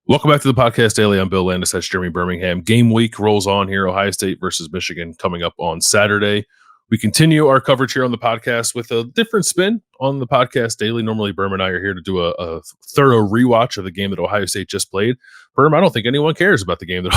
Welcome back to the podcast daily. I'm Bill Landis. That's Jeremy Birmingham. Game week rolls on here. Ohio State versus Michigan coming up on Saturday. We continue our coverage here on the podcast with a different spin on the podcast daily. Normally, Berm and I are here to do a thorough rewatch of the game that Ohio State just played. Berm, I don't think anyone cares about the game that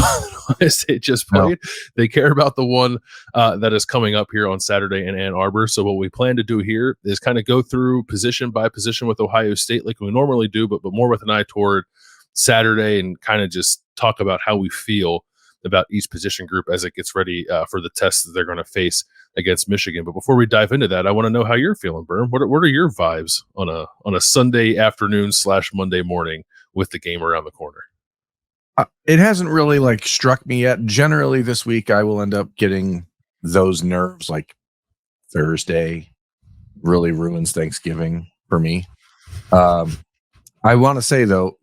Ohio State just played. No. They care about the one that is coming up here on Saturday in Ann Arbor. So what we plan to do here is kind of go through position by position with Ohio State like we normally do, but more with an eye toward Saturday and kind of just talk about how we feel about each position group as it gets ready for the tests that they're going to face against Michigan. But before we dive into that, I want to know how you're feeling, Berm. What are your vibes on a Sunday afternoon / Monday morning with the game around the corner? It hasn't really struck me yet. Generally this week, I will end up getting those nerves like Thursday really ruins Thanksgiving for me. I want to say though,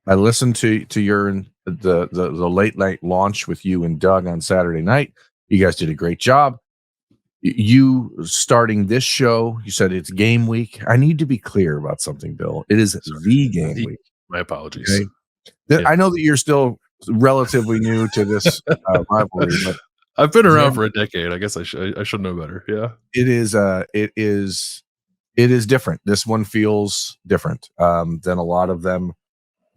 I listened to your the late night launch with you and Doug on Saturday night. You guys did a great job. You starting this show, you said it's game week. I need to be clear about something, Bill. It is the game week. My apologies. Okay? Yeah. I know that you're still relatively new to this rivalry, but I've been around for a decade. I guess I should know better. Yeah, it is different. This one feels different than a lot of them.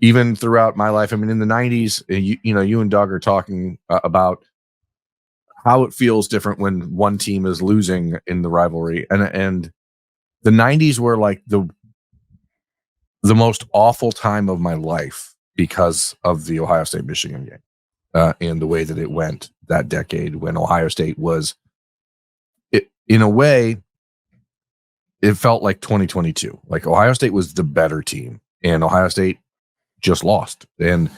Even throughout my life, I mean, in the 90s, you and Doug are talking about how it feels different when one team is losing in the rivalry, and the 90s were like the most awful time of my life because of the Ohio State Michigan game and the way that it went that decade when Ohio State was, in a way, it felt like 2022. Like Ohio State was the better team, and Ohio State just lost. And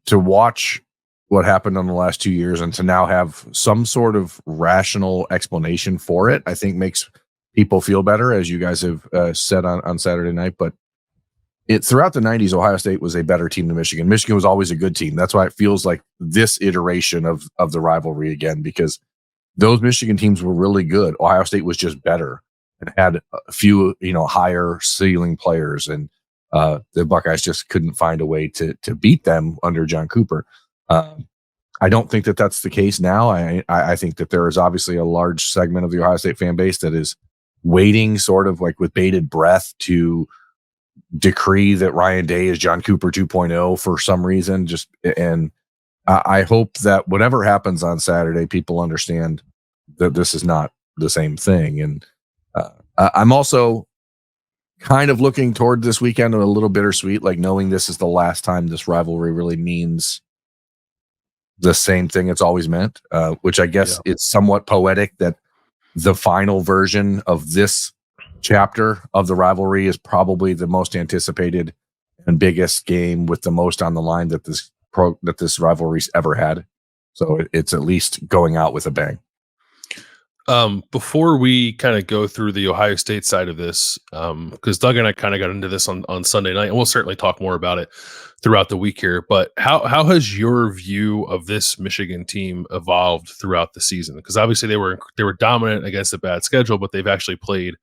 to watch what happened in the last 2 years and to now have some sort of rational explanation for it, I think makes people feel better, as you guys have said on Saturday night. But throughout the 90s, Ohio State was a better team than Michigan. Michigan was always a good team. That's why it feels like this iteration of the rivalry again, because those Michigan teams were really good. Ohio State was just better and had a few, higher ceiling players, and the Buckeyes just couldn't find a way to beat them under John Cooper. I don't think that that's the case now. I think that there is obviously a large segment of the Ohio State fan base that is waiting sort of like with bated breath to decree that Ryan Day is John Cooper 2.0 for some reason. And I hope that whatever happens on Saturday, people understand that this is not the same thing. And I'm also kind of looking toward this weekend a little bittersweet, like knowing this is the last time this rivalry really means the same thing it's always meant, which I guess it's somewhat poetic that the final version of this chapter of the rivalry is probably the most anticipated and biggest game with the most on the line that this rivalry's ever had. So it's at least going out with a bang. Before we kind of go through the Ohio State side of this, because Doug and I kind of got into this on Sunday night, and we'll certainly talk more about it throughout the week here. But how has your view of this Michigan team evolved throughout the season? Because obviously they were dominant against a bad schedule, but they've actually played,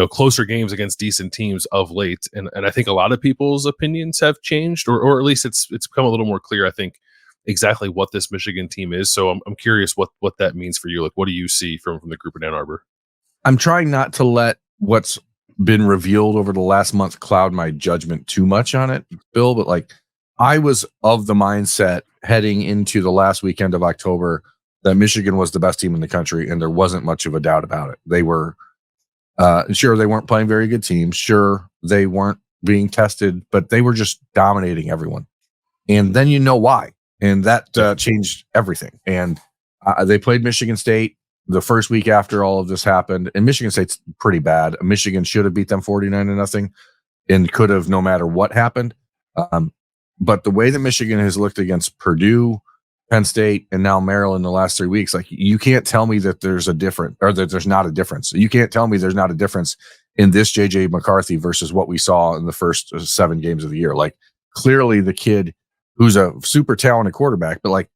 closer games against decent teams of late. And I think a lot of people's opinions have changed, or at least it's become a little more clear, I think, exactly what this Michigan team is. So I'm curious what that means for you. Like, what do you see from the group in Ann Arbor? I'm trying not to let what's been revealed over the last month cloud my judgment too much on it, Bill. But I was of the mindset heading into the last weekend of October that Michigan was the best team in the country, and there wasn't much of a doubt about it. They were sure they weren't playing very good teams. Sure, they weren't being tested, but they were just dominating everyone. And then why. And that changed everything. And they played Michigan State the first week after all of this happened. And Michigan State's pretty bad. Michigan should have beat them 49-0 and could have no matter what happened. But the way that Michigan has looked against Purdue, Penn State, and now Maryland the last 3 weeks, you can't tell me that there's a difference or that there's not a difference. You can't tell me there's not a difference in this J.J. McCarthy versus what we saw in the first 7 games of the year. Clearly the kid who's a super talented quarterback, but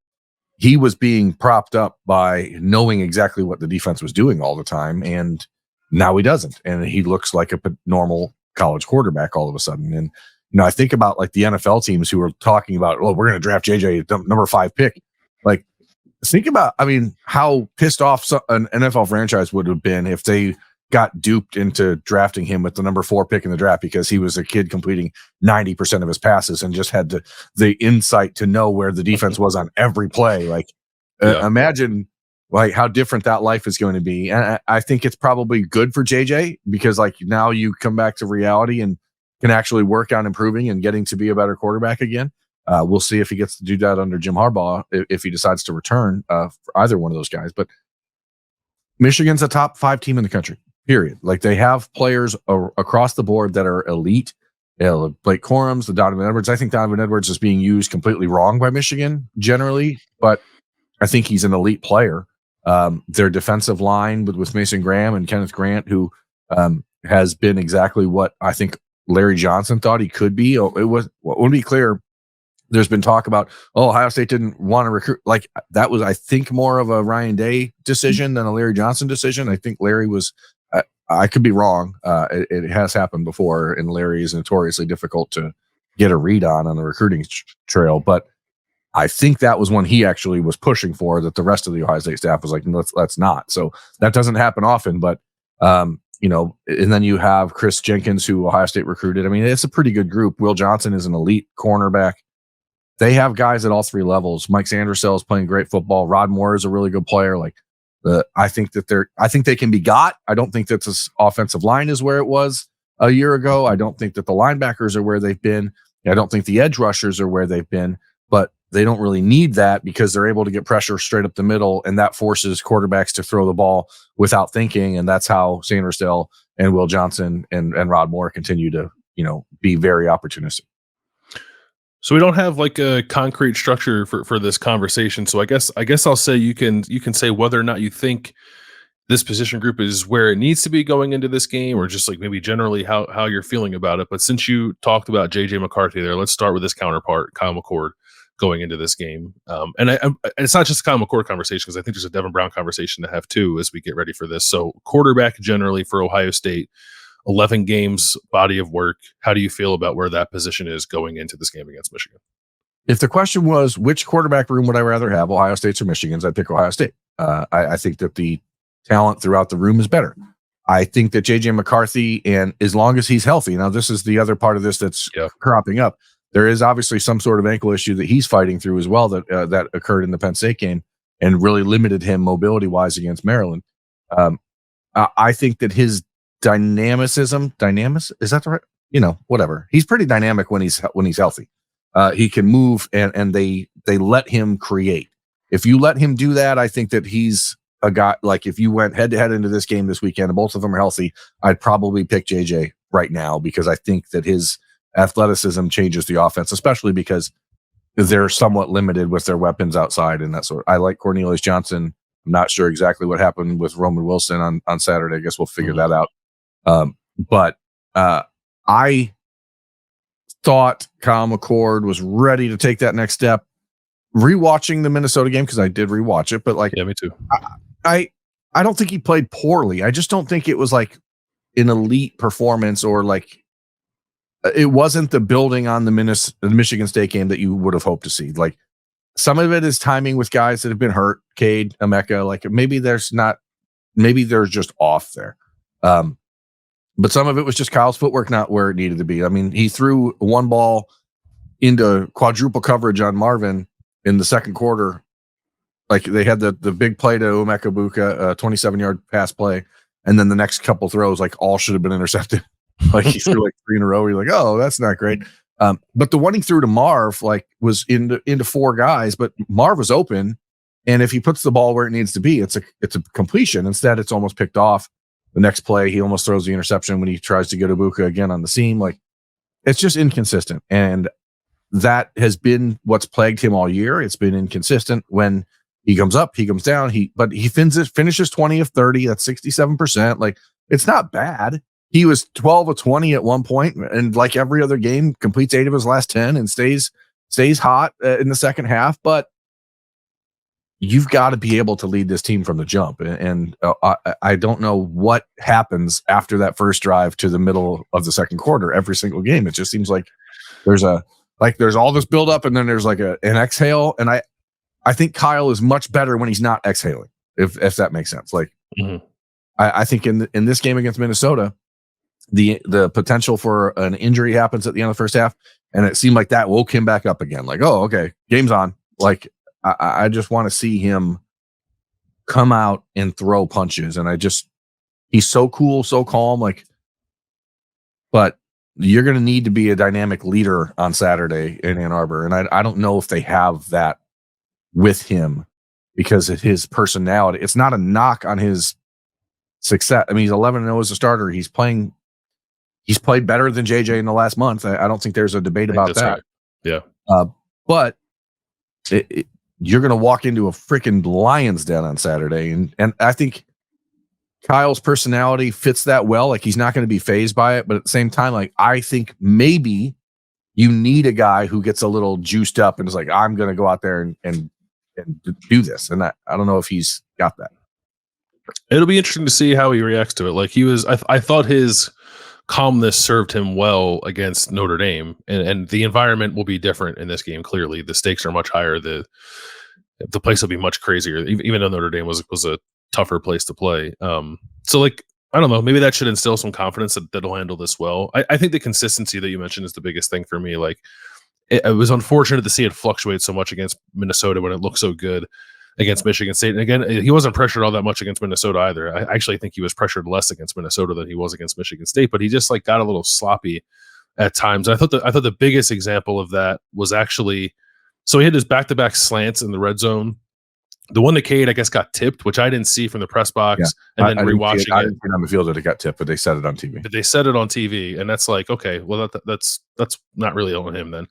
he was being propped up by knowing exactly what the defense was doing all the time. And now he doesn't. And he looks like a normal college quarterback all of a sudden. And I think about like the NFL teams who are talking about, oh, we're going to draft JJ number 5 pick. Like, think about, how pissed off an NFL franchise would have been if they got duped into drafting him with the number 4 pick in the draft because he was a kid completing 90% of his passes and just had the insight to know where the defense was on every play. Like, imagine like how different that life is going to be. And I think it's probably good for JJ because like now you come back to reality and can actually work on improving and getting to be a better quarterback again. We'll see if he gets to do that under Jim Harbaugh, if he decides to return for either one of those guys. But Michigan's a top 5 team in the country, period. Like they have players across the board that are elite. Blake Corum's, the Donovan Edwards. I think Donovan Edwards is being used completely wrong by Michigan generally, but I think he's an elite player. Their defensive line with Mason Graham and Kenneth Grant, who has been exactly what I think Larry Johnson thought he could be. It was, to be clear, there's been talk about, Ohio State didn't want to recruit. Like that was, I think, more of a Ryan Day decision than a Larry Johnson decision. I think Larry was, I could be wrong. It has happened before, and Larry is notoriously difficult to get a read on the recruiting trail. But I think that was when he actually was pushing for that. The rest of the Ohio State staff was like, let's not. So that doesn't happen often, but and then you have Chris Jenkins, who Ohio State recruited. It's a pretty good group. Will Johnson is an elite cornerback. They have guys at all 3 levels. Mike Sandersell is playing great football. Rod Moore is a really good player. Like I think they can be got. I don't think that this offensive line is where it was a year ago. I don't think that the linebackers are where they've been. I don't think the edge rushers are where they've been, but they don't really need that because they're able to get pressure straight up the middle, and that forces quarterbacks to throw the ball without thinking. And that's how Sandersell and Will Johnson and Rod Moore continue to, be very opportunistic. So we don't have like a concrete structure for this conversation. So I guess I'll say you can say whether or not you think this position group is where it needs to be going into this game, or just like maybe generally how you're feeling about it. But since you talked about JJ McCarthy there, let's start with his counterpart, Kyle McCord, going into this game. And it's not just a Kyle McCord conversation, because I think there's a Devin Brown conversation to have too as we get ready for this. So quarterback generally for Ohio State, 11 games, body of work. How do you feel about where that position is going into this game against Michigan? If the question was which quarterback room would I rather have, Ohio State's or Michigan's, I'd pick Ohio State. I think that the talent throughout the room is better. I think that JJ McCarthy, and as long as he's healthy, now this is the other part of this that's cropping up. There is obviously some sort of ankle issue that he's fighting through as well that occurred in the Penn State game and really limited him mobility wise against Maryland. I think that his dynamicism, is that the right? Whatever. He's pretty dynamic when he's healthy. He can move, and they let him create. If you let him do that, I think that he's a guy. Like if you went head to head into this game this weekend and both of them are healthy, I'd probably pick JJ right now, because I think that his athleticism changes the offense, especially because they're somewhat limited with their weapons outside and that sort. I like Cornelius Johnson. I'm not sure exactly what happened with Roman Wilson on Saturday. I guess we'll figure that out. But I thought Kyle McCord was ready to take that next step. Rewatching the Minnesota game, because I did rewatch it, but like, yeah, me too. I don't think he played poorly. I just don't think it was like an elite performance, or like it wasn't the building on the Michigan State game that you would have hoped to see. Like some of it is timing with guys that have been hurt, Cade, Emeka. Like maybe they're just off there. But some of it was just Kyle's footwork not where it needed to be. He threw one ball into quadruple coverage on Marvin in the second quarter. Like they had the big play to Emeka Buka, a 27-yard pass play, and then the next couple throws like all should have been intercepted. Like he threw like 3 in a row. You're like, oh, that's not great. But the one he threw to Marv like was into 4 guys, but Marv was open, and if he puts the ball where it needs to be, it's a completion. Instead, it's almost picked off. The next play, he almost throws the interception when he tries to go to Buka again on the seam. Like it's just inconsistent, and that has been what's plagued him all year. It's been inconsistent. When he comes up, he comes down. But he finishes 20 of 30. That's 67%. Like it's not bad. He was 12 of 20 at one point, and like every other game, completes 8 of his last 10 and stays hot in the second half. But you've got to be able to lead this team from the jump. And I don't know what happens after that first drive to the middle of the second quarter every single game. It just seems like there's all this buildup, and then there's like an exhale. And I think Kyle is much better when he's not exhaling, if that makes sense. Like, I think in this game against Minnesota, the potential for an injury happens at the end of the first half, and it seemed like that woke him back up again. Like, oh, okay, game's on. Like, I just want to see him come out and throw punches, and he's so cool, so calm. Like, but you're going to need to be a dynamic leader on Saturday in Ann Arbor, and I don't know if they have that with him because of his personality. It's not a knock on his success. I mean, he's 11-0 as a starter. He's played better than JJ in the last month. I don't think there's a debate about that. Right. Yeah. But you're going to walk into a freaking Lions den on Saturday. And I think Kyle's personality fits that well. Like, he's not going to be fazed by it. But at the same time, like, I think maybe you need a guy who gets a little juiced up and is like, I'm going to go out there and do this. And I don't know if he's got that. It'll be interesting to see how he reacts to it. Like, I thought his calmness served him well against Notre Dame, and the environment will be different in this game. Clearly, the stakes are much higher. The place will be much crazier, even though Notre Dame was a tougher place to play. So, like, I don't know, maybe that should instill some confidence that he'll handle this well. I think the consistency that you mentioned is the biggest thing for me. Like, it was unfortunate to see it fluctuate so much against Minnesota when it looked so good against Michigan State. And again, he wasn't pressured all that much against Minnesota either. I actually think he was pressured less against Minnesota than he was against Michigan State, but he just like got a little sloppy at times. I thought the biggest example of that was actually, so he had his back-to-back slants in the red zone. The one that Cade, I guess, got tipped, which I didn't see from the press box, and then rewatching it. I didn't see it on the field that it got tipped, but they said it on TV. But they said it on TV, and that's like, okay, well, that's not really on him then.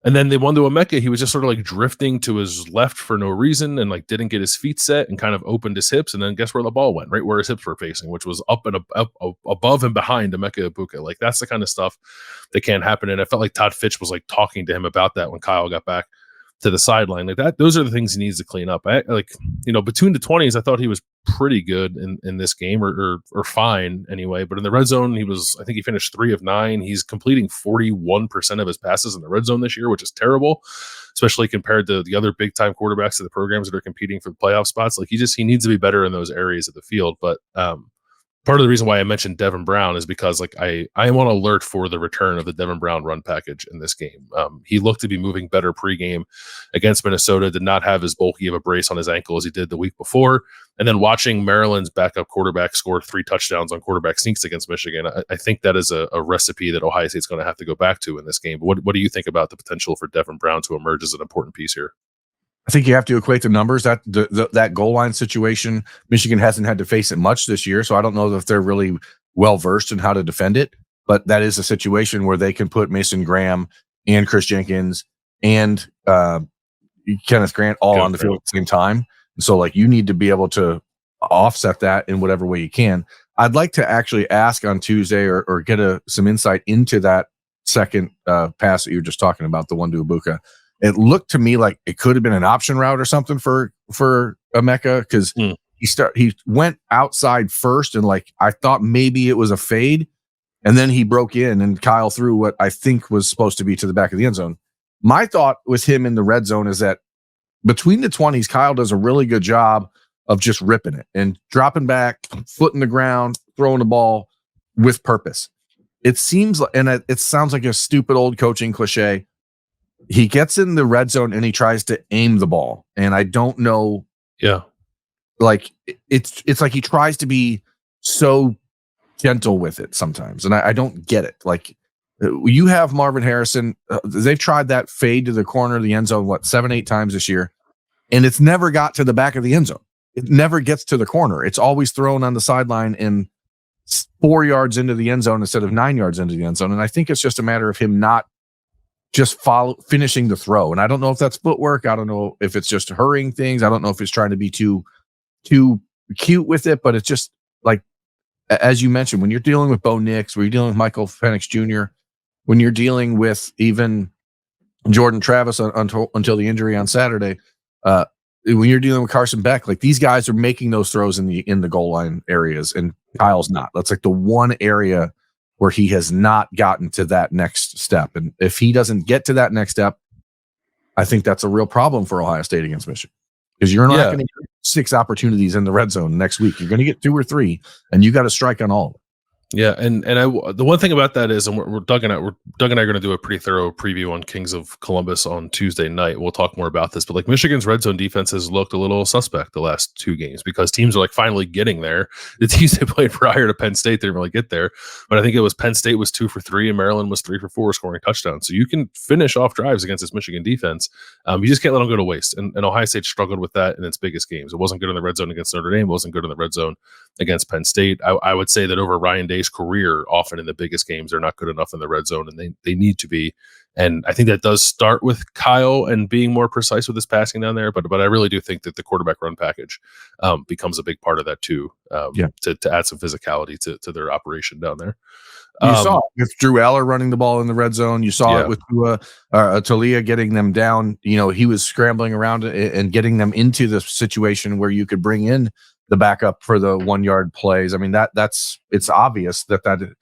And then they won to Emeka. He was just sort of like drifting to his left for no reason and like didn't get his feet set and kind of opened his hips. And then guess where the ball went? Right where his hips were facing, which was up and up above and behind Emeka Ibuka. Like, that's the kind of stuff that can't happen. And I felt like Todd Fitch was like talking to him about that when Kyle got back to the sideline. Like that, those are the things he needs to clean up. Between the 20s, I thought he was pretty good in this game or fine anyway. But in the red zone, I think he finished 3 of 9. He's completing 41% of his passes in the red zone this year, which is terrible, especially compared to the other big time quarterbacks of the programs that are competing for the playoff spots. Like, he needs to be better in those areas of the field. But part of the reason why I mentioned Devin Brown is because like I am on alert for the return of the Devin Brown run package in this game. He looked to be moving better pregame against Minnesota, did not have as bulky of a brace on his ankle as he did the week before. And then watching Maryland's backup quarterback score 3 touchdowns on quarterback sneaks against Michigan, I think that is a recipe that Ohio State's going to have to go back to in this game. But what do you think about the potential for Devin Brown to emerge as an important piece here? I think you have to equate the numbers. That goal line situation, Michigan hasn't had to face it much this year, so I don't know if they're really well versed in how to defend it. But that is a situation where they can put Mason Graham and Chris Jenkins and Kenneth Grant all on the field at the same time. So, like, you need to be able to offset that in whatever way you can. I'd like to actually ask on Tuesday or get some insight into that second pass that you were just talking about, the one to Ibuka. It looked to me like it could have been an option route or something for Emeka, because he went outside first, and like I thought maybe it was a fade, and then he broke in and Kyle threw what I think was supposed to be to the back of the end zone. My thought with him in the red zone is that between the 20s, Kyle does a really good job of just ripping it and dropping back, foot in the ground, throwing the ball with purpose. It seems like, and it sounds like a stupid old coaching cliche, he gets in the red zone and he tries to aim the ball. And I don't know. Yeah. Like it's like he tries to be so gentle with it sometimes. And I don't get it. Like, you have Marvin Harrison. They've tried that fade to the corner of the end zone, 7-8 times this year. And it's never got to the back of the end zone. It never gets to the corner. It's always thrown on the sideline and 4 yards into the end zone instead of 9 yards into the end zone. And I think it's just a matter of him not just finishing the throw. And I don't know if that's footwork. I don't know if it's just hurrying things. I don't know if it's trying to be too cute with it, but it's just like, as you mentioned, when you're dealing with Bo Nix, when you're dealing with Michael Penix Jr., when you're dealing with even Jordan Travis until the injury on Saturday, when you're dealing with Carson Beck, like, these guys are making those throws in the goal line areas, and Kyle's not. That's like the one area where he has not gotten to that next step. And if he doesn't get to that next step, I think that's a real problem for Ohio State against Michigan, because you're not going to get 6 opportunities in the red zone next week. You're going to get 2 or 3, and you got to strike on all of them. Yeah, and the one thing about that is, and Doug and I are going to do a pretty thorough preview on Kings of Columbus on Tuesday night. We'll talk more about this, but like Michigan's red zone defense has looked a little suspect the last 2 games because teams are like finally getting there. The teams they played prior to Penn State didn't really get there, but I think it was Penn State was 2 for 3 and Maryland was 3 for 4 scoring touchdowns. So you can finish off drives against this Michigan defense. You just can't let them go to waste. And Ohio State struggled with that in its biggest games. It wasn't good in the red zone against Notre Dame. It wasn't good in the red zone against Penn State. I would say that over Ryan Day's career, often in the biggest games, they're not good enough in the red zone, and they need to be. And I think that does start with Kyle and being more precise with his passing down there. But I really do think that the quarterback run package becomes a big part of that too, to add some physicality to their operation down there. You saw it with Drew Aller running the ball in the red zone. You saw it with Talia getting them down. You know, he was scrambling around and getting them into the situation where you could bring in the backup for the 1-yard plays. I mean, it's obvious that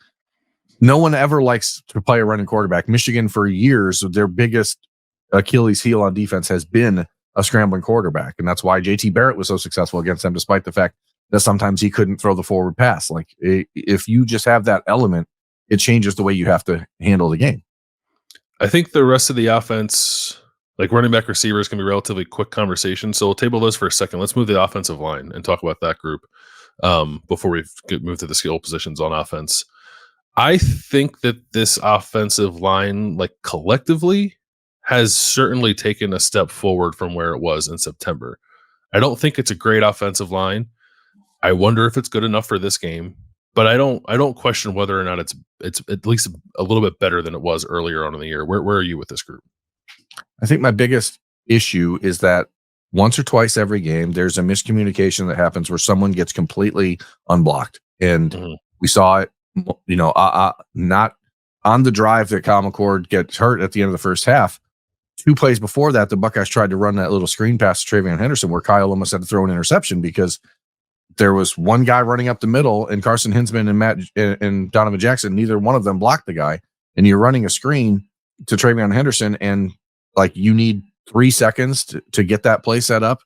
no one ever likes to play a running quarterback. Michigan for years, their biggest Achilles heel on defense has been a scrambling quarterback. And that's why JT Barrett was so successful against them, despite the fact that sometimes he couldn't throw the forward pass. Like if you just have that element, it changes the way you have to handle the game. I think the rest of the offense, like running back receivers, can be relatively quick conversation. So we'll table those for a second. Let's move to the offensive line and talk about that group before we move to the skill positions on offense. I think that this offensive line, like collectively, has certainly taken a step forward from where it was in September. I don't think it's a great offensive line. I wonder if it's good enough for this game, but I don't question whether or not it's at least a little bit better than it was earlier on in the year. Where are you with this group? I think my biggest issue is that once or twice every game, there's a miscommunication that happens where someone gets completely unblocked. And we saw it, not on the drive that Kyle McCord gets hurt at the end of the first half. 2 plays before that, the Buckeyes tried to run that little screen pass to TreVeyon Henderson where Kyle almost had to throw an interception because there was one guy running up the middle and Carson Hinsman and Donovan Jackson, neither one of them blocked the guy. And you're running a screen to TreVeyon Henderson, and like you need 3 seconds to get that play set up.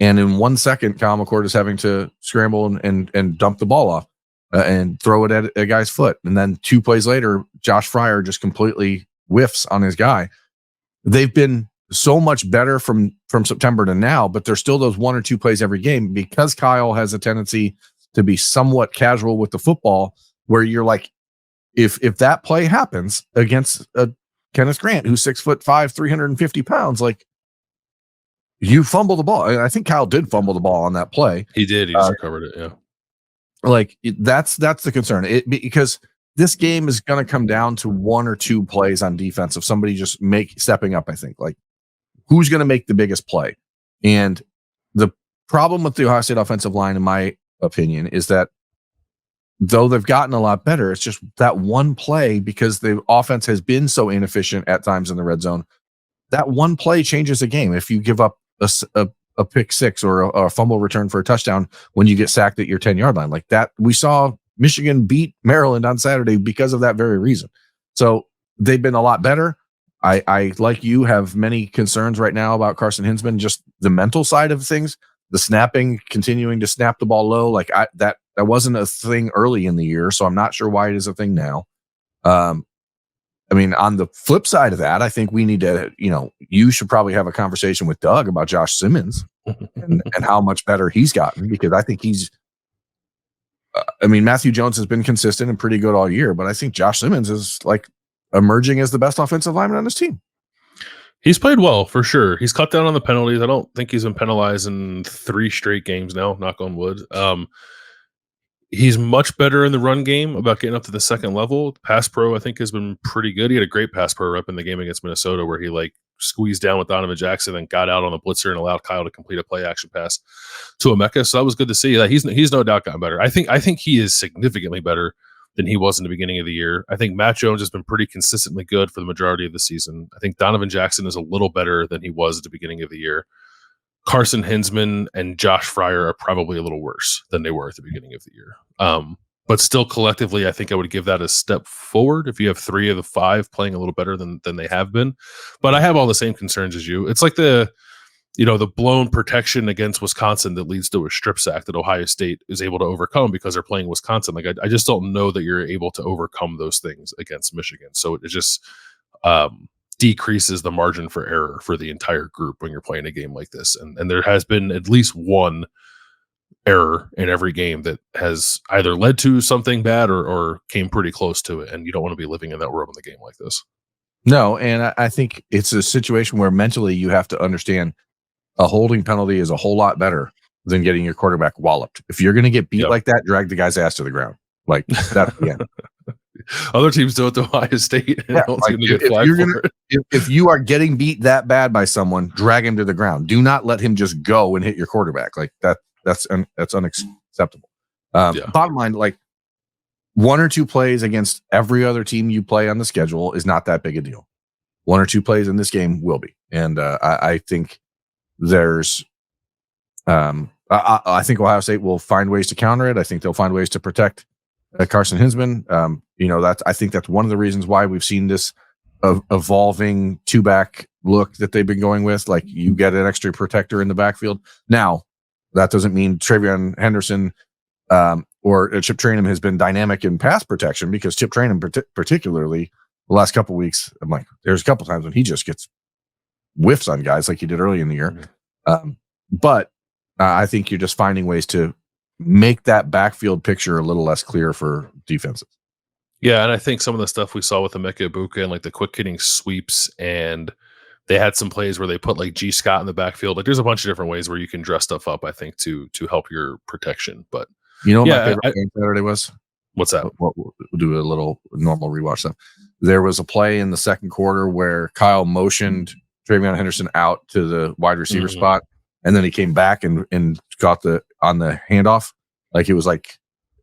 And in 1 second, Kyle McCord is having to scramble and dump the ball off and throw it at a guy's foot. And then 2 plays later, Josh Fryer just completely whiffs on his guy. They've been so much better from September to now, but there's still those 1 or 2 plays every game because Kyle has a tendency to be somewhat casual with the football, where you're like, if that play happens against Kenneth Grant, who's 6'5", 350 pounds, like you fumble the ball. I think Kyle did fumble the ball on that play. He did. He just recovered it. Yeah. Like that's the concern. Because this game is going to come down to 1 or 2 plays on defense of somebody just stepping up. I think like who's going to make the biggest play. And the problem with the Ohio State offensive line, in my opinion, is that though they've gotten a lot better, it's just that one play, because the offense has been so inefficient at times in the red zone. That one play changes a game. If you give up a pick 6 or a fumble return for a touchdown when you get sacked at your 10-yard line, like that, we saw Michigan beat Maryland on Saturday because of that very reason. So they've been a lot better. I like you, have many concerns right now about Carson Hinsman, just the mental side of things, the snapping, continuing to snap the ball low. Like that wasn't a thing early in the year, so I'm not sure why it is a thing now. I mean, on the flip side of that, I think we need to, you should probably have a conversation with Doug about Josh Simmons and how much better he's gotten, because I think Matthew Jones has been consistent and pretty good all year, but I think Josh Simmons is like emerging as the best offensive lineman on this team. He's played well for sure. He's cut down on the penalties. I don't think he's been penalized in 3 straight games now, knock on wood. He's much better in the run game about getting up to the second level. Pass pro, I think, has been pretty good. He had a great pass pro rep in the game against Minnesota where he like squeezed down with Donovan Jackson and got out on the blitzer and allowed Kyle to complete a play action pass to Emeka. So that was good to see. That he's no doubt gotten better. I think he is significantly better than he was in the beginning of the year. I think Matt Jones has been pretty consistently good for the majority of the season. I think Donovan Jackson is a little better than he was at the beginning of the year. Carson Hinsman and Josh Fryer are probably a little worse than they were at the beginning of the year. but still collectively, I think I would give that a step forward if you have 3 of the 5 playing a little better than they have been. But I have all the same concerns as you. It's like the blown protection against Wisconsin that leads to a strip sack that Ohio State is able to overcome because they're playing Wisconsin. Like I just don't know that you're able to overcome those things against Michigan. So it just decreases the margin for error for the entire group when you're playing a game like this. And there has been at least one error in every game that has either led to something bad or came pretty close to it. And you don't want to be living in that world in a game like this. No, and I think it's a situation where mentally you have to understand a holding penalty is a whole lot better than getting your quarterback walloped. If you're going to get beat like that, drag the guy's ass to the ground. Like that's the end. Other teams do it to Ohio State. And if you are getting beat that bad by someone, drag him to the ground. Do not let him just go and hit your quarterback. Like that's unacceptable. Bottom line, like 1 or 2 plays against every other team you play on the schedule is not that big a deal. 1 or 2 plays in this game will be. And I think there's I think Ohio State will find ways to counter it. I think they'll find ways to protect Carson Hinsman. I think that's one of the reasons why we've seen this evolving 2-back look that they've been going with. Like you get an extra protector in the backfield. Now, that doesn't mean Travion Henderson or Chip Trayanum has been dynamic in pass protection, because Chip Trayanum particularly the last couple of weeks, I'm like, there's a couple times when he just gets whiffs on guys like he did early in the year. But I think you're just finding ways to make that backfield picture a little less clear for defenses. Yeah, and I think some of the stuff we saw with Emeka Egbuka and like the quick hitting sweeps, and they had some plays where they put like G. Scott in the backfield. Like there's a bunch of different ways where you can dress stuff up, I think, to help your protection. But my favorite game Saturday was? What's that? We'll do a little normal rewatch stuff. There was a play in the second quarter where Kyle motioned Travion Henderson out to the wide receiver spot, and then he came back and got on the handoff. Like it was like,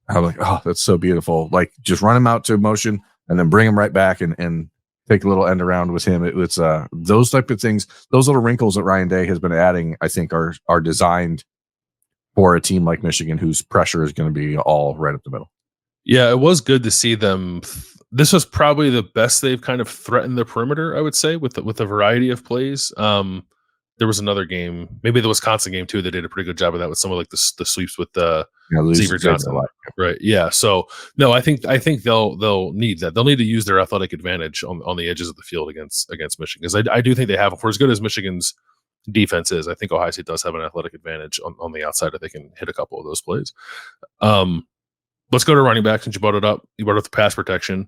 I'm like, oh, that's so beautiful. Like just run him out to motion and then bring him right back and take a little end around with him. It's those type of things, those little wrinkles that Ryan Day has been adding, I think are designed for a team like Michigan, whose pressure is going to be all right up the middle. Yeah, it was good to see them. This was probably the best they've kind of threatened the perimeter, I would say, with a variety of plays. There was another game, maybe the Wisconsin game too, that did a pretty good job of that with some of like the sweeps with Xavier Johnson. Right. Yeah. So no, I think they'll need that. They'll need to use their athletic advantage on the edges of the field against Michigan, because I do think they have, for as good as Michigan's defense is, I think Ohio State does have an athletic advantage on the outside if they can hit a couple of those plays. Let's go to running back, since you brought it up. You brought up the pass protection,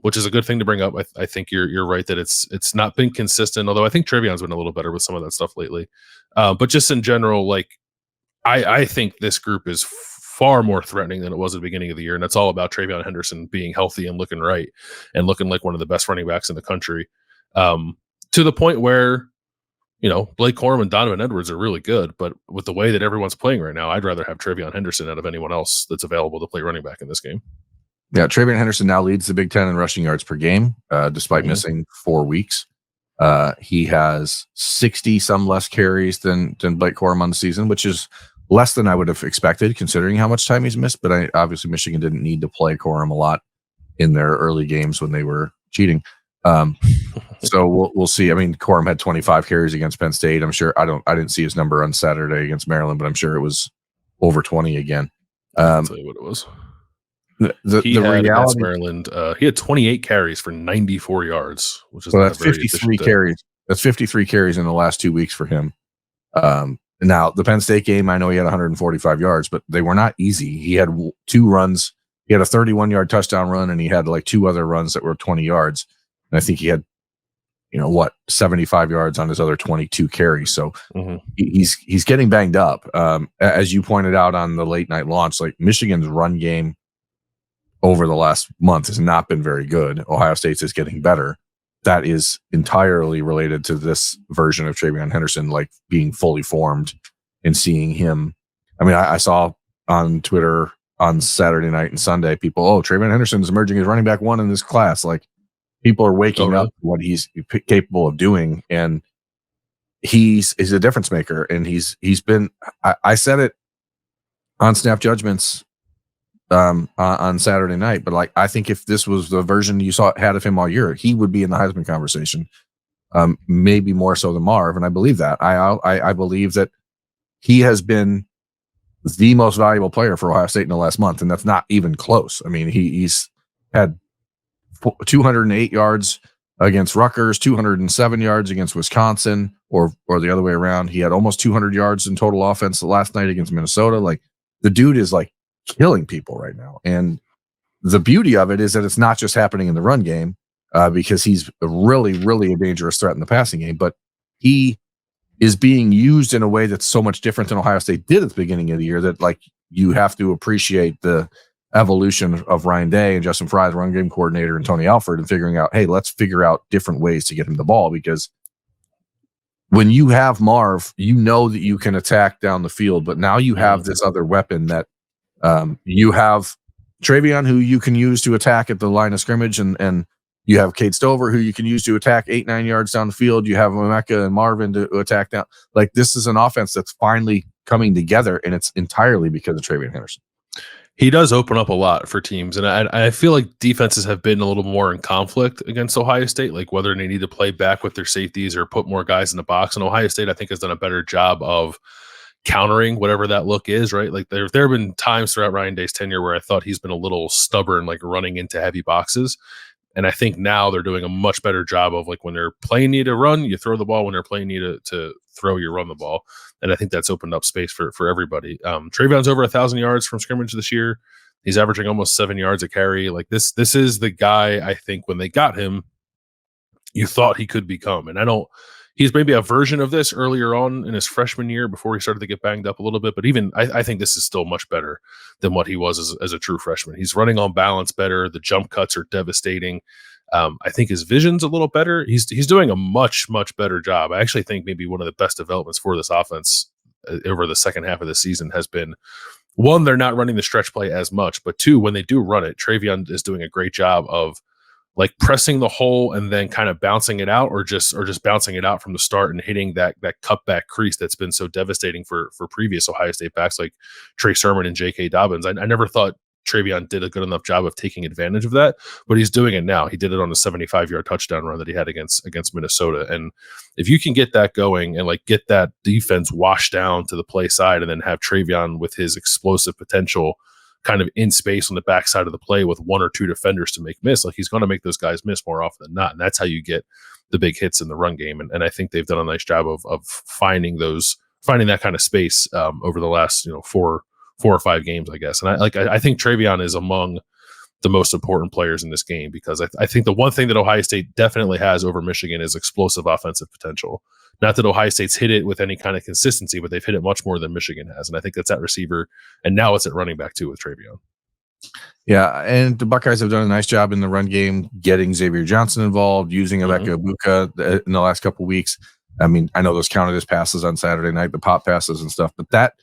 which is a good thing to bring up. I think you're right that it's not been consistent, although I think Trevion's been a little better with some of that stuff lately. But just in general, like I think this group is far more threatening than it was at the beginning of the year, and it's all about Travion Henderson being healthy and looking right and looking like one of the best running backs in the country, to the point where Blake Corum and Donovan Edwards are really good, but with the way that everyone's playing right now, I'd rather have Travion Henderson out of anyone else that's available to play running back in this game. Yeah, Travion Henderson now leads the Big Ten in rushing yards per game, despite missing 4 weeks. He has 60 some less carries than Blake Corum on the season, which is less than I would have expected considering how much time he's missed. But obviously Michigan didn't need to play Corum a lot in their early games when they were cheating. So we'll see. I mean, Corum had 25 carries against Penn State. I'm sure I didn't see his number on Saturday against Maryland, but I'm sure it was over 20 again. I'll tell you what it was. The reality, Maryland, he had 28 carries for 94 yards, which is that's 53 carries. That's 53 carries in the last 2 weeks for him. Now the Penn State game, I know he had 145 yards, but they were not easy. He had 2 runs. He had a 31-yard touchdown run, and he had like 2 other runs that were 20 yards. And I think he had, 75 yards on his other 22 carries. So he's getting banged up. As you pointed out on the late night launch, like Michigan's run game over the last month has not been very good. Ohio State's is getting better. That is entirely related to this version of Travion Henderson, like being fully formed and seeing him. I mean, I saw on Twitter on Saturday night and Sunday, people, Travion Henderson is emerging as running back 1 in this class. Like, people are waking up to what he's capable of doing, and he's a difference maker. And he's been. I said it on Snap Judgments on Saturday night. But like, I think if this was the version you had of him all year, he would be in the Heisman conversation. Maybe more so than Marv, and I believe that. I believe that he has been the most valuable player for Ohio State in the last month, and that's not even close. I mean, he's had 208 yards against Rutgers, 207 yards against Wisconsin, or the other way around. He had almost 200 yards in total offense last night against Minnesota. Like, the dude is like killing people right now. And the beauty of it is that it's not just happening in the run game, because he's really, really a dangerous threat in the passing game, but he is being used in a way that's so much different than Ohio State did at the beginning of the year, that like you have to appreciate the evolution of Ryan Day and Justin Fry's run game coordinator and Tony Alford, and figuring out, hey, let's figure out different ways to get him the ball, because when you have Marv, you know that you can attack down the field, but now you have this other weapon that you have Travion, who you can use to attack at the line of scrimmage, and you have Cade Stover, who you can use to attack 8-9 yards down the field. You have Emeka and Marvin to attack down. Like, this is an offense that's finally coming together, and it's entirely because of Travion Henderson. He does open up a lot for teams, and I feel like defenses have been a little more in conflict against Ohio State, like whether they need to play back with their safeties or put more guys in the box. And Ohio State, I think, has done a better job of countering whatever that look is, right? Like, there have been times throughout Ryan Day's tenure where I thought he's been a little stubborn, like running into heavy boxes. And I think now they're doing a much better job of, like, when they're playing you to run, you throw the ball. When they're playing you to throw, you run the ball. And I think that's opened up space for everybody. Travion's over 1,000 yards from scrimmage this year. He's averaging almost 7 yards a carry. Like, this is the guy, I think, when they got him, you thought he could become. And he's maybe a version of this earlier on in his freshman year before he started to get banged up a little bit. But even I think this is still much better than what he was as a true freshman. He's running on balance better. The jump cuts are devastating. I think his vision's a little better. He's doing a much, much better job. I actually think maybe one of the best developments for this offense over the second half of the season has been, one, they're not running the stretch play as much, but two, when they do run it, Travion is doing a great job of, like, pressing the hole and then kind of bouncing it out, or just bouncing it out from the start and hitting that cutback crease that's been so devastating for previous Ohio State backs like Trey Sermon and J.K. Dobbins. I never thought Travion did a good enough job of taking advantage of that, but he's doing it now. He did it on a 75-yard touchdown run that he had against Minnesota. And if you can get that going and, like, get that defense washed down to the play side, and then have Travion with his explosive potential kind of in space on the backside of the play with one or two defenders to make miss, like, he's going to make those guys miss more often than not. And that's how you get the big hits in the run game. And I think they've done a nice job of finding that kind of space over the last, 4 or 5 games, I guess. And I think Travion is among the most important players in this game, because I think the one thing that Ohio State definitely has over Michigan is explosive offensive potential. Not that Ohio State's hit it with any kind of consistency, but they've hit it much more than Michigan has. And I think that's at receiver, and now it's at running back too with Travion. Yeah, and the Buckeyes have done a nice job in the run game, getting Xavier Johnson involved, using Emeka Egbuka in the last couple of weeks. I mean, I know those counted as passes on Saturday night, the pop passes and stuff, but that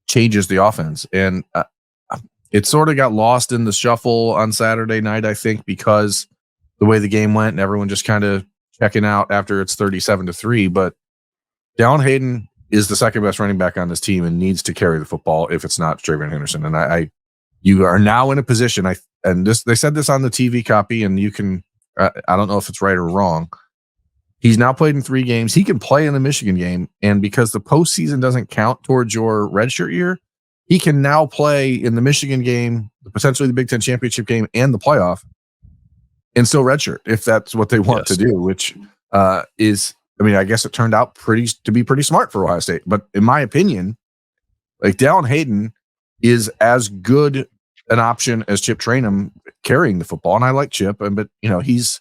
changes the offense. And it sort of got lost in the shuffle on Saturday night, I think, because the way the game went and everyone just kind of checking out after it's 37-3. But Dallin Hayden is the second best running back on this team and needs to carry the football if it's not Travion Henderson. And you are now in a position, they said this on the TV copy, and you can, I don't know if it's right or wrong. He's now played in 3 games. He can play in the Michigan game. And because the postseason doesn't count towards your redshirt year, he can now play in the Michigan game, potentially the Big Ten championship game, and the playoff, and still redshirt if that's what they want to do, which is, I mean, I guess it turned out to be pretty smart for Ohio State. But in my opinion, like, Dallin Hayden is as good an option as Chip Trayanum carrying the football. And I like Chip, but he's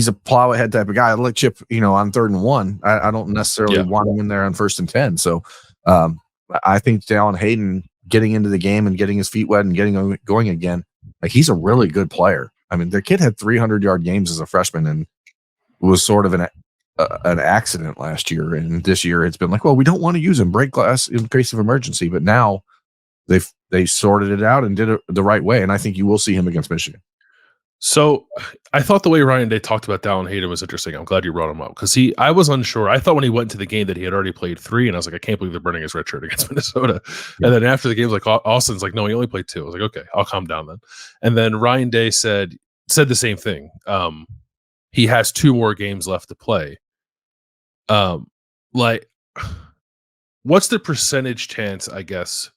a plow ahead type of guy. I like Chip, on 3rd and 1. I don't necessarily want him in there on 1st and 10. So I think Dallin Hayden getting into the game and getting his feet wet and getting going again, like, he's a really good player. I mean, the kid had 300-yard games as a freshman and was sort of an accident last year. And this year it's been like, well, we don't want to use him, break glass in case of emergency. But now they sorted it out and did it the right way. And I think you will see him against Michigan. So I thought the way Ryan Day talked about Dallin Hayden was interesting. I'm glad you brought him up because I was unsure. I thought when he went into the game that he had already played 3, and I was like, I can't believe they're burning his red shirt against Minnesota. Yeah. And then after the game, like Austin's like, no, he only played 2. I was like, okay, I'll calm down then. And then Ryan Day said the same thing. He has 2 more games left to play. Like, what's the percentage chance, I guess,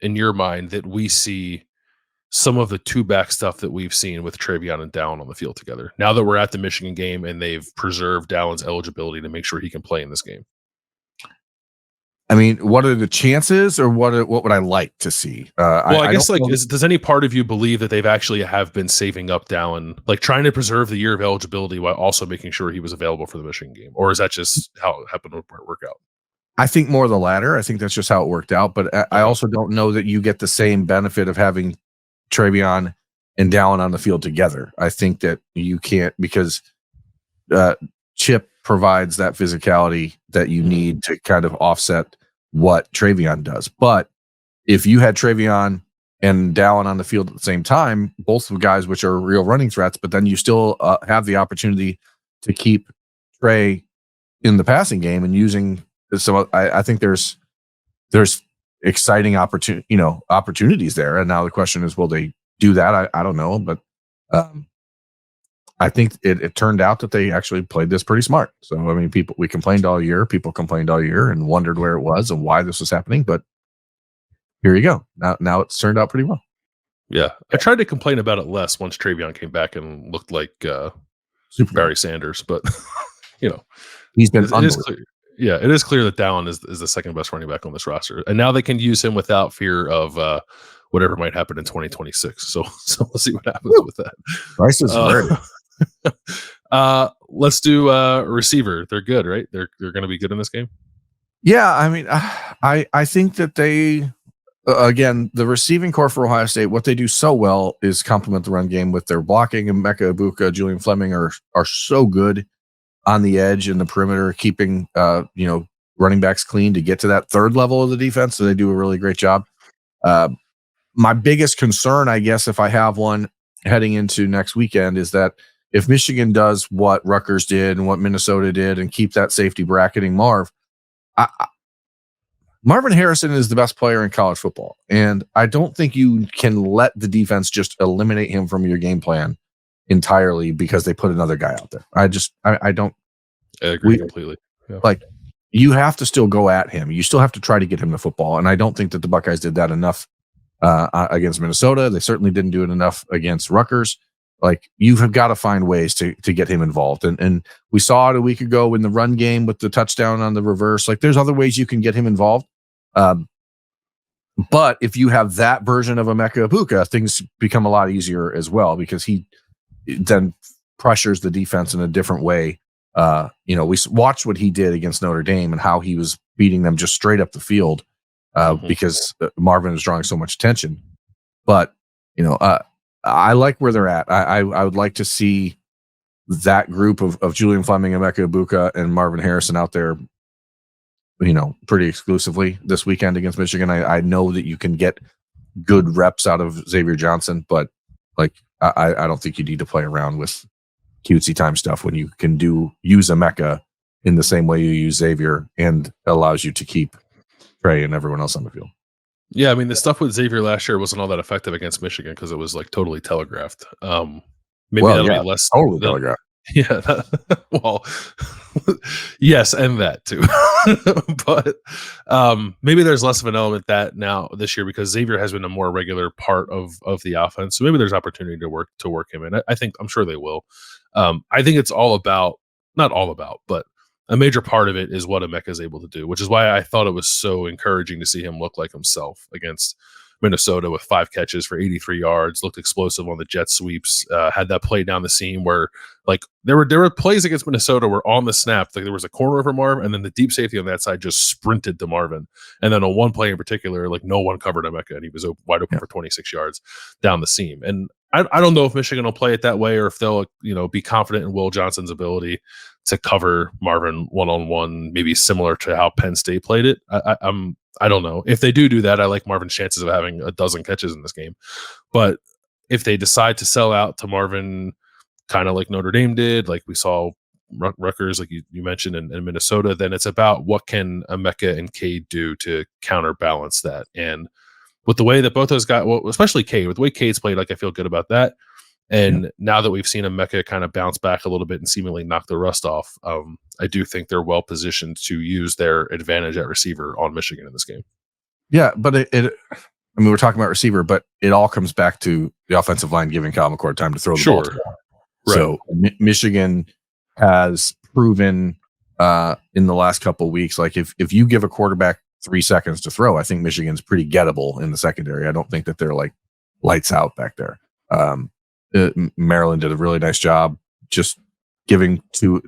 in your mind that we see some of the 2-back stuff that we've seen with Travion and Dallin on the field together now that we're at the Michigan game and they've preserved Dallin's eligibility to make sure he can play in this game? I mean, what are the chances, or what would I like to see? I guess does any part of you believe that they've actually have been saving up Dallin, like trying to preserve the year of eligibility while also making sure he was available for the Michigan game, or is that just how it happened to work out? I think more the latter. I think that's just how it worked out. But I also don't know that you get the same benefit of having Travion and Dallin on the field together. I think that you can't, because Chip provides that physicality that you need to kind of offset what Travion does. But if you had Travion and Dallin on the field at the same time, both of guys which are real running threats, but then you still have the opportunity to keep Trey in the passing game and using. So I think there's exciting opportunities there. And now the question is, will they do that? I don't know, but I think it turned out that they actually played this pretty smart. So, I mean, we complained all year. People complained all year and wondered where it was and why this was happening. But here you go. Now it's turned out pretty well. Yeah. I tried to complain about it less once Travion came back and looked like Barry Sanders, but he's been it is clear. Yeah, it is clear that Dallin is the second best running back on this roster, and now they can use him without fear of whatever might happen in 2026. So we'll see what happens with that. Price is let's do receiver. They're good, right? They're going to be good in this game. Yeah, I mean, I think that they again, the receiving core for Ohio State, what they do so well is complement the run game with their blocking. And Mecca Ibuka, Julian Fleming are so good on the edge and the perimeter, keeping running backs clean to get to that third level of the defense. So they do a really great job. My biggest concern, I guess, if I have one heading into next weekend, is that if Michigan does what Rutgers did and what Minnesota did and keep that safety bracketing Marvin Harrison is the best player in college football. And I don't think you can let the defense just eliminate him from your game plan entirely because they put another guy out there. I don't. I agree completely. Yeah. Like, you have to still go at him. You still have to try to get him the football. And I don't think that the Buckeyes did that enough against Minnesota. They certainly didn't do it enough against Rutgers. Like, you have got to find ways to get him involved. And we saw it a week ago in the run game with the touchdown on the reverse. Like, there's other ways you can get him involved. But if you have that version of Emeka Ibuka, things become a lot easier as well, because he then pressures the defense in a different way. We watched what he did against Notre Dame and how he was beating them just straight up the field because Marvin is drawing so much attention. But, I like where they're at. I would like to see that group of Julian Fleming, Emeka Ibuka, and Marvin Harrison out there, pretty exclusively this weekend against Michigan. I know that you can get good reps out of Xavier Johnson, but I don't think you need to play around with cutesy time stuff when you can use Emeka in the same way you use Xavier, and allows you to keep Trey and everyone else on the field. Yeah, I mean, the stuff with Xavier last year wasn't all that effective against Michigan because it was totally telegraphed. Maybe that'll be less totally telegraphed. Yeah. Well, yes, and that too. But maybe there's less of an element that now this year because Xavier has been a more regular part of the offense. So maybe there's opportunity to work him in. I'm sure they will. I think it's not all about, but a major part of it is what Emeka is able to do, which is why I thought it was so encouraging to see him look like himself against Minnesota with 5 catches for 83 yards, looked explosive on the jet sweeps, had that play down the seam where there were plays against Minnesota where on the snap, there was a corner over Marvin, and then the deep safety on that side just sprinted to Marvin. And then on one play in particular, no one covered Emeka, and he was wide open for 26 yards down the seam. And I don't know if Michigan will play it that way or if they'll, be confident in Will Johnson's ability to cover Marvin one-on-one, maybe similar to how Penn State played it. I don't know. If they do that, I like Marvin's chances of having a dozen catches in this game. But if they decide to sell out to Marvin, kind of like Notre Dame did, like we saw Rutgers, like you mentioned, in Minnesota, then it's about what can Emeka and Cade do to counterbalance that. And with the way that both those guys, well, especially Cade, with the way Cade's played, like I feel good about that. And now that we've seen Emeka kind of bounce back a little bit and seemingly knock the rust off, I do think they're well positioned to use their advantage at receiver on Michigan in this game. Yeah, but I mean, we're talking about receiver, but it all comes back to the offensive line giving Kyle McCord time to throw the ball. Right. So Michigan has proven in the last couple of weeks, like if you give a quarterback 3 seconds to throw, I think Michigan's pretty gettable in the secondary. I don't think that they're like lights out back there. Maryland did a really nice job just giving to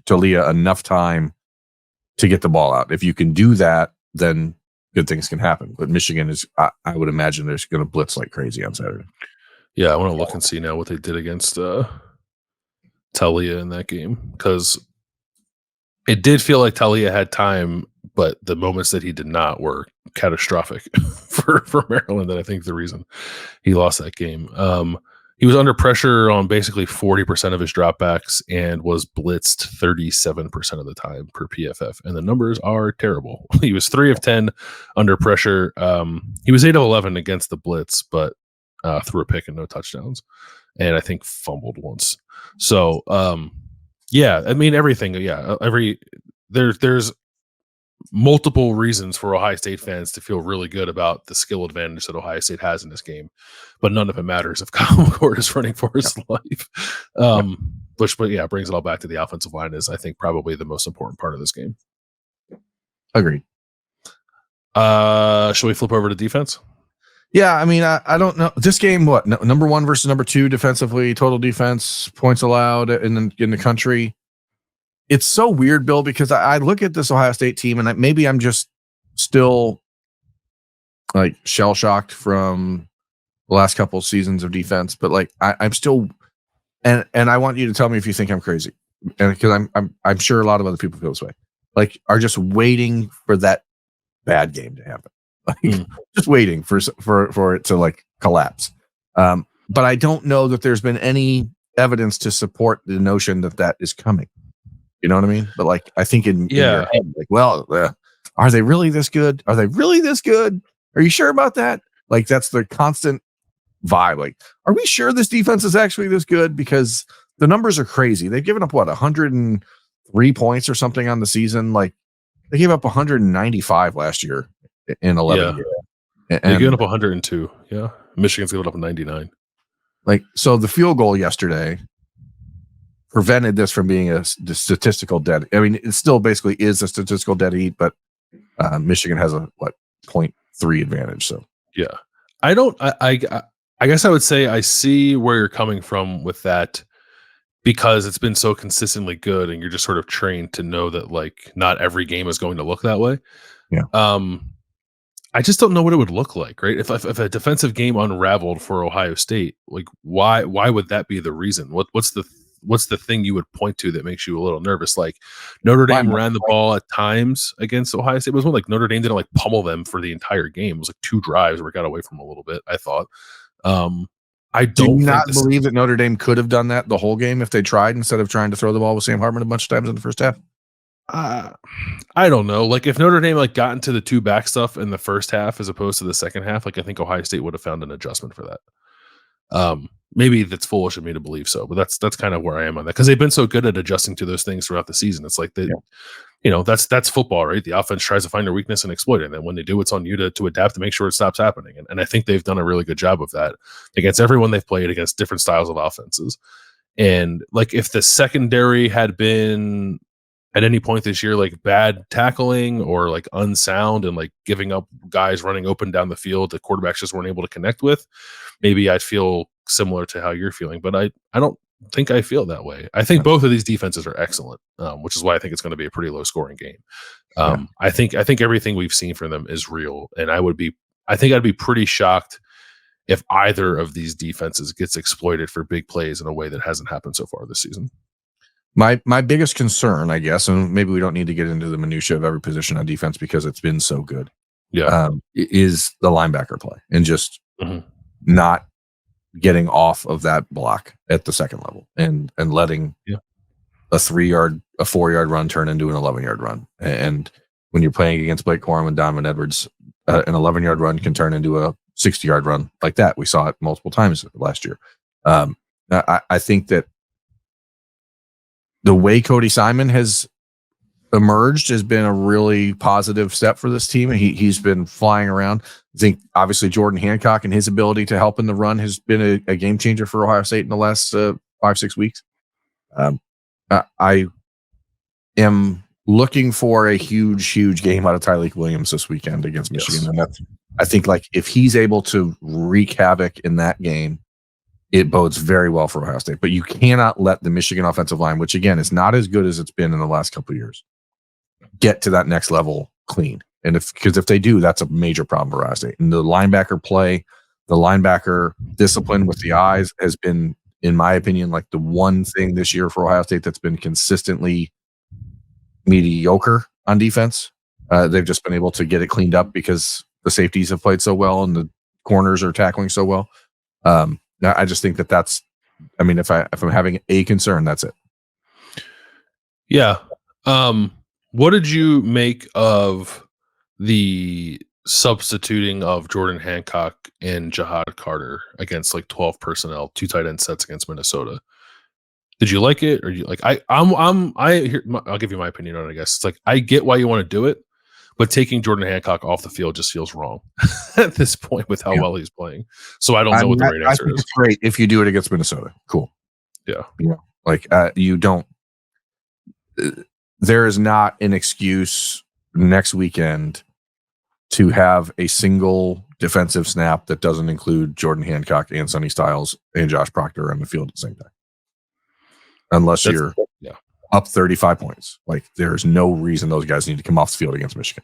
Leah enough time to get the ball out. If you can do that, then good things can happen. But Michigan is, I would imagine, they're going to blitz like crazy on Saturday. Yeah, I want to look and see now what they did against Talia in that game, because it did feel like Talia had time, but the moments that he did not were catastrophic for Maryland. And I think the reason he lost that game. He was under pressure on basically 40% of his dropbacks and was blitzed 37% of the time per PFF. And the numbers are terrible. He was 3 of 10 under pressure. He was 8 of 11 against the blitz, but threw a pick and no touchdowns. And I think fumbled once. So, yeah, I mean, everything. Yeah, there's multiple reasons for Ohio State fans to feel really good about the skill advantage that Ohio State has in this game, but none of it matters if Kyle McCord is running for his life. But brings it all back to the offensive line is, I think, probably the most important part of this game. Agreed. Shall we flip over to defense? Yeah, I mean, I don't know. This game, what, number 1 versus number 2 defensively, total defense, points allowed in the country. It's so weird, Bill, because I look at this Ohio State team and maybe I'm just still like shell shocked from the last couple of seasons of defense, but like I'm still, and I want you to tell me if you think I'm crazy, and because I'm sure a lot of other people feel this way, like are just waiting for that bad game to happen, like just waiting for it to like collapse. But I don't know that there's been any evidence to support the notion that is coming. You know what I mean? But like, I think in your head, like, well, are they really this good? Are they really this good? Are you sure about that? Like, that's the constant vibe. Like, are we sure this defense is actually this good? Because the numbers are crazy. They've given up 103 points or something on the season. Like, they gave up 195 last year in 11 years. They've given up 102. Yeah. Michigan's given up 99. Like, so the field goal yesterday prevented this from being a statistical dead. I mean, it still basically is a statistical dead heat, but Michigan has a 0.3 advantage. So yeah, I guess I would say I see where you're coming from with that, because it's been so consistently good, and you're just sort of trained to know that like not every game is going to look that way. Yeah. I just don't know what it would look like, right? If a defensive game unraveled for Ohio State, like why would that be the reason? What's the thing you would point to that makes you a little nervous? Like Notre Dame ran the ball at times against Ohio State. It was one like Notre Dame didn't like pummel them for the entire game. It was like 2 drives where it got away from them a little bit, I thought. I don't believe that Notre Dame could have done that the whole game if they tried, instead of trying to throw the ball with Sam Hartman a bunch of times in the first half. I don't know. Like if Notre Dame like got into the 2 back stuff in the first half as opposed to the second half, like I think Ohio State would have found an adjustment for that. Maybe that's foolish of me to believe so, but that's kind of where I am on that, because they've been so good at adjusting to those things throughout the season. It's like that's football, right? The offense tries to find their weakness and exploit it, and then when they do, it's on you to adapt to make sure it stops happening. And I think they've done a really good job of that against everyone they've played against different styles of offenses. And like if the secondary had been at any point this year like bad tackling or like unsound and like giving up guys running open down the field that quarterbacks just weren't able to connect with, maybe I'd feel similar to how you're feeling, but I don't think I feel that way. I think both of these defenses are excellent, which is why I think it's going to be a pretty low scoring game. I think everything we've seen from them is real, and I think I'd be pretty shocked if either of these defenses gets exploited for big plays in a way that hasn't happened so far this season. My biggest concern, I guess, and maybe we don't need to get into the minutia of every position on defense because it's been so good. Yeah, is the linebacker play and just not getting off of that block at the second level and letting a 3-yard, a 4-yard run turn into an 11-yard run. And when you're playing against Blake Corum and Donovan Edwards, an 11-yard run can turn into a 60-yard run like that. We saw it multiple times last year. I think that the way Cody Simon has emerged has been a really positive step for this team. He's been flying around. I think obviously Jordan Hancock and his ability to help in the run has been a game changer for Ohio State in the last 5-6 weeks. I am looking for a huge game out of Tyreek Williams this weekend against Michigan. And that's, I think, like, if he's able to wreak havoc in that game, it bodes very well for Ohio State. But you cannot let the Michigan offensive line, which again is not as good as it's been in the last couple of years, get to that next level clean. And because if they do, that's a major problem for Ohio State. And the linebacker play, the linebacker discipline with the eyes has been, in my opinion, like the one thing this year for Ohio State that's been consistently mediocre on defense. They've just been able to get it cleaned up because the safeties have played so well and the corners are tackling so well. I just think that's, I mean, if I'm having a concern, that's it. Yeah. What did you make of the substituting of Jordan Hancock and Jahad Carter against like 12 personnel, 2 tight end sets against Minnesota? Did you like it, or you like? I'll give you my opinion on it. I guess it's like, I get why you want to do it, but taking Jordan Hancock off the field just feels wrong at this point with how well he's playing. So I don't know what the right answer is. It's great if you do it against Minnesota. Cool. Yeah. Like you don't. There is not an excuse next weekend to have a single defensive snap that doesn't include Jordan Hancock and Sonny Styles and Josh Proctor on the field at the same time. Unless you're up 35 points. Like, there's no reason those guys need to come off the field against Michigan.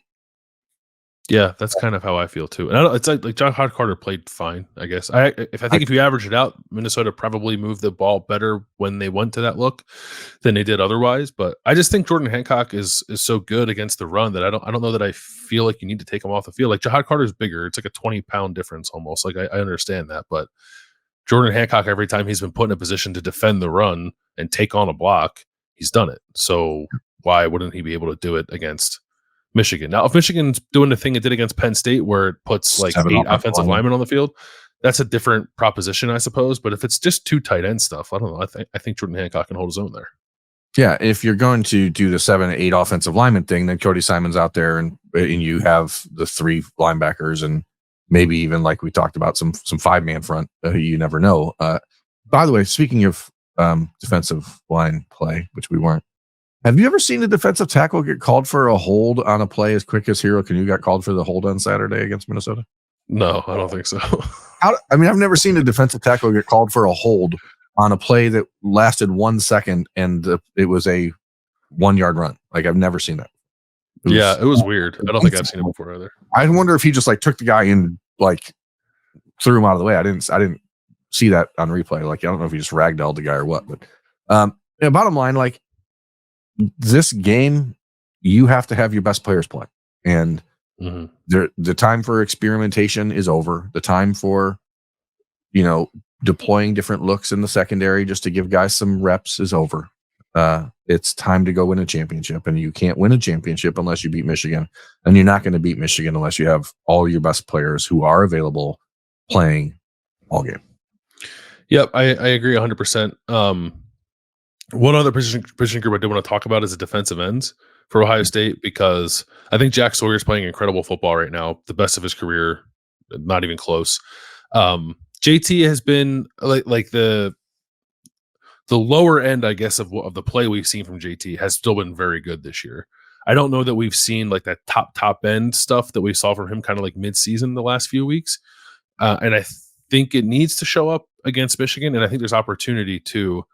Yeah, that's kind of how I feel too. And it's like John Carter played fine, I guess. I think if you average it out, Minnesota probably moved the ball better when they went to that look than they did otherwise. But I just think Jordan Hancock is so good against the run that I don't know that I feel like you need to take him off the field. Like, Jahad Carter's bigger. It's like a 20-pound difference almost. Like, I understand that, but Jordan Hancock, every time he's been put in a position to defend the run and take on a block, he's done it. So why wouldn't he be able to do it against Michigan? Now, if Michigan's doing the thing it did against Penn State where it puts like 8 offensive linemen on the field, that's a different proposition, I suppose. But if it's just 2 tight end stuff, I don't know. I think Jordan Hancock can hold his own there. Yeah, if you're going to do the 7 to 8 offensive lineman thing, then Cody Simon's out there and you have the 3 linebackers and maybe even, like we talked about, some 5-man front. You never know. By the way, speaking of defensive line play, which we weren't, have you ever seen a defensive tackle get called for a hold on a play as quick as Hero Canoe got called for the hold on Saturday against Minnesota? No, I don't think so. I've never seen a defensive tackle get called for a hold on a play that lasted 1 second and it was a 1-yard run. Like, I've never seen that. It was weird. I don't think I've seen it before either. I wonder if he just like took the guy and like threw him out of the way. I didn't see that on replay. Like, I don't know if he just ragdolled the guy or what, but bottom line, like, this game, you have to have your best players play, and the time for experimentation is over. The time for, deploying different looks in the secondary just to give guys some reps is over. It's time to go win a championship, and you can't win a championship unless you beat Michigan, and you're not going to beat Michigan unless you have all your best players who are available playing all game. Yep, I agree 100%. One other position group I do want to talk about is the defensive ends for Ohio State, because I think Jack Sawyer's playing incredible football right now, the best of his career, not even close. JT has been like the lower end, I guess, of the play we've seen from JT has still been very good this year. I don't know that we've seen like that top end stuff that we saw from him kind of like mid-season the last few weeks. And I think it needs to show up against Michigan. And I think there's opportunity too,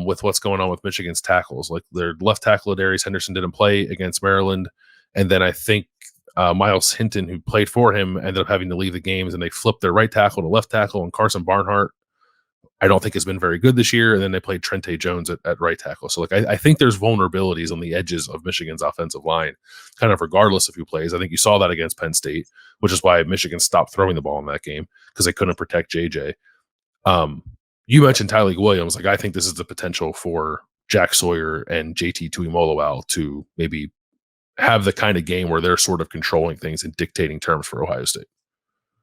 with what's going on with Michigan's tackles. Like, their left tackle, Darius Henderson, didn't play against Maryland. And then I think Miles Hinton, who played for him, ended up having to leave the games, and they flipped their right tackle to left tackle, and Carson Barnhart, I don't think has been very good this year. And then they played Trente Jones at right tackle. So like, I think there's vulnerabilities on the edges of Michigan's offensive line, kind of regardless of who plays. I think you saw that against Penn State, which is why Michigan stopped throwing the ball in that game, because they couldn't protect JJ. You mentioned Tyleik Williams. Like, I think this is the potential for Jack Sawyer and JT Tuimoloau to maybe have the kind of game where they're sort of controlling things and dictating terms for Ohio State.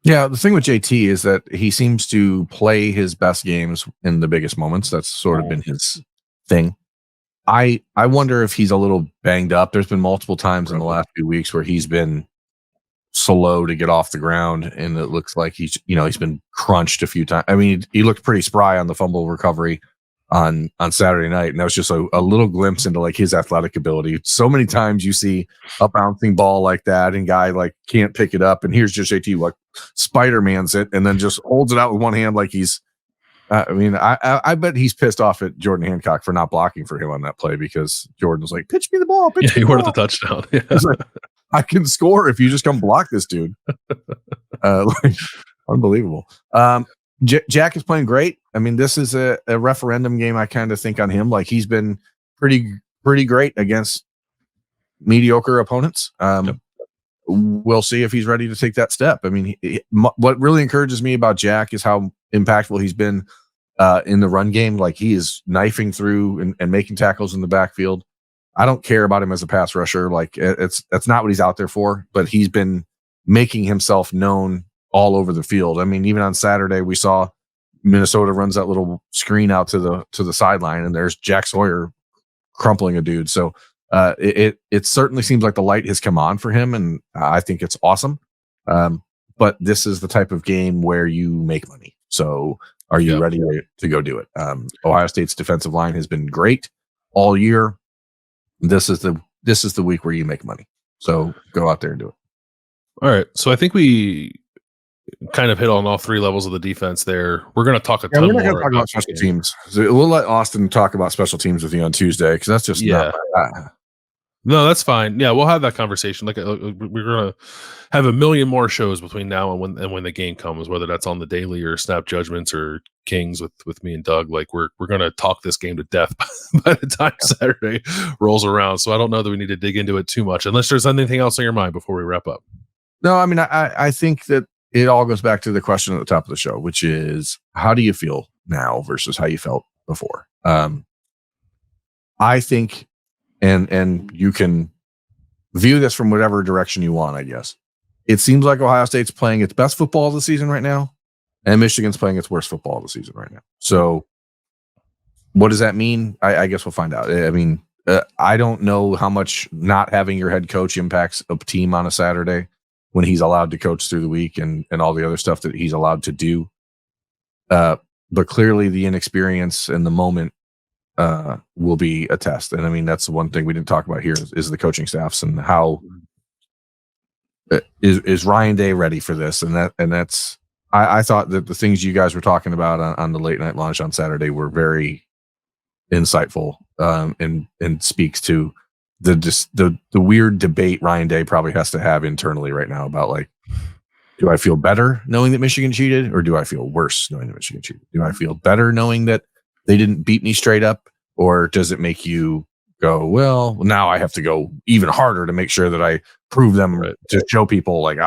Yeah, the thing with JT is that he seems to play his best games in the biggest moments. That's sort of been his thing. I wonder if he's a little banged up. There's been multiple times in the last few weeks where he's been slow to get off the ground, and it looks like he's been crunched a few times. I mean, he looked pretty spry on the fumble recovery on Saturday night, and that was just a little glimpse into like his athletic ability. So many times you see a bouncing ball like that, and guy like can't pick it up, and here's just JT like Spider-Man's it, and then just holds it out with one hand like he's. I bet he's pissed off at Jordan Hancock for not blocking for him on that play, because Jordan was like, "Pitch me the ball." He wanted the touchdown. Yeah. Like, I can score if you just come block this dude. Like, unbelievable. Jack is playing great. I mean, this is a referendum game. I kind of think on him. Like, he's been pretty great against mediocre opponents. We'll see if he's ready to take that step. I mean, what really encourages me about Jack is how impactful he's been in the run game. Like, he is knifing through and making tackles in the backfield. I don't care about him as a pass rusher. Like, that's not what he's out there for, but he's been making himself known all over the field. I mean, even on Saturday, we saw Minnesota runs that little screen out to the sideline, and there's Jack Sawyer crumpling a dude. So it certainly seems like the light has come on for him, and I think it's awesome. But this is the type of game where you make money. So are you ready to go do it? Ohio State's defensive line has been great all year. This is the week where you make money. So go out there and do it. All right. So I think we kind of hit on all three levels of the defense there. We're going to talk a ton more. We're not going to talk about special teams. So we'll let Austin talk about special teams with you on Tuesday, because that's just No, that's fine. Yeah, we'll have that conversation. Like, we're gonna have a million more shows between now and when the game comes, whether that's on the daily or Snap Judgments or Kings with me and Doug. Like, we're gonna talk this game to death by the time Saturday rolls around. So I don't know that we need to dig into it too much, unless there's anything else on your mind before we wrap up. No, I mean, I think that it all goes back to the question at the top of the show, which is, how do you feel now versus how you felt before? I think. And you can view this from whatever direction you want, I guess. It seems like Ohio State's playing its best football of the season right now, and Michigan's playing its worst football of the season right now. So what does that mean? I guess we'll find out. I mean, I don't know how much not having your head coach impacts a team on a Saturday when he's allowed to coach through the week and all the other stuff that he's allowed to do. But clearly the inexperience and the moment will be a test. And I mean, that's the one thing we didn't talk about here is the coaching staffs and how is Ryan Day ready for this? And that's, I thought that the things you guys were talking about on the late night launch on Saturday were very insightful, and speaks to the weird debate Ryan Day probably has to have internally right now about, like, do I feel better knowing that Michigan cheated, or do I feel worse knowing that Michigan cheated? Do I feel better knowing that they didn't beat me straight up, or does it make you go, well, now I have to go even harder to make sure that I prove them to show people like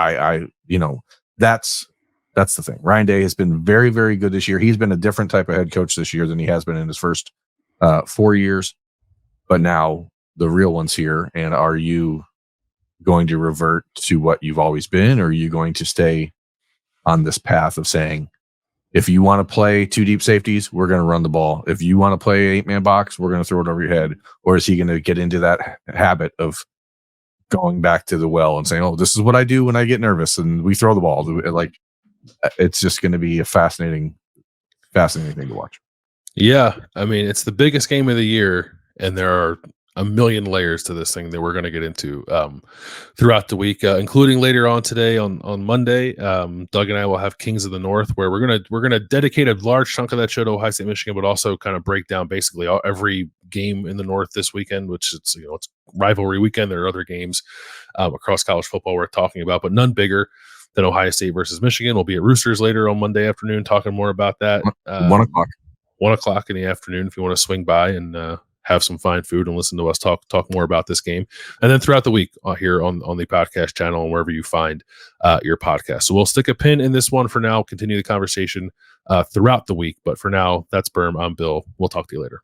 that's the thing. Ryan Day has been very, very good this year. He's been a different type of head coach this year than he has been in his first 4 years, but now the real one's here. And are you going to revert to what you've always been, or are you going to stay on this path of saying, if you want to play two deep safeties, we're going to run the ball. If you want to play 8-man box, we're going to throw it over your head. Or is he going to get into that habit of going back to the well and saying, oh, this is what I do when I get nervous and we throw the ball? Like, it's just going to be a fascinating thing to watch. Yeah. I mean, it's the biggest game of the year, and there are a million layers to this thing that we're going to get into throughout the week, including later on today on Monday. Doug and I will have Kings of the North, where we're gonna dedicate a large chunk of that show to Ohio State, Michigan, but also kind of break down basically every game in the North this weekend, which it's rivalry weekend. There are other games across college football we're talking about, but none bigger than Ohio State versus Michigan. We'll be at Roosters later on Monday afternoon talking more about that. 1 o'clock. 1 o'clock in the afternoon if you want to swing by and have some fine food and listen to us talk more about this game. And then throughout the week here on the podcast channel and wherever you find your podcast. So we'll stick a pin in this one for now, continue the conversation throughout the week. But for now, that's Berm. I'm Bill. We'll talk to you later.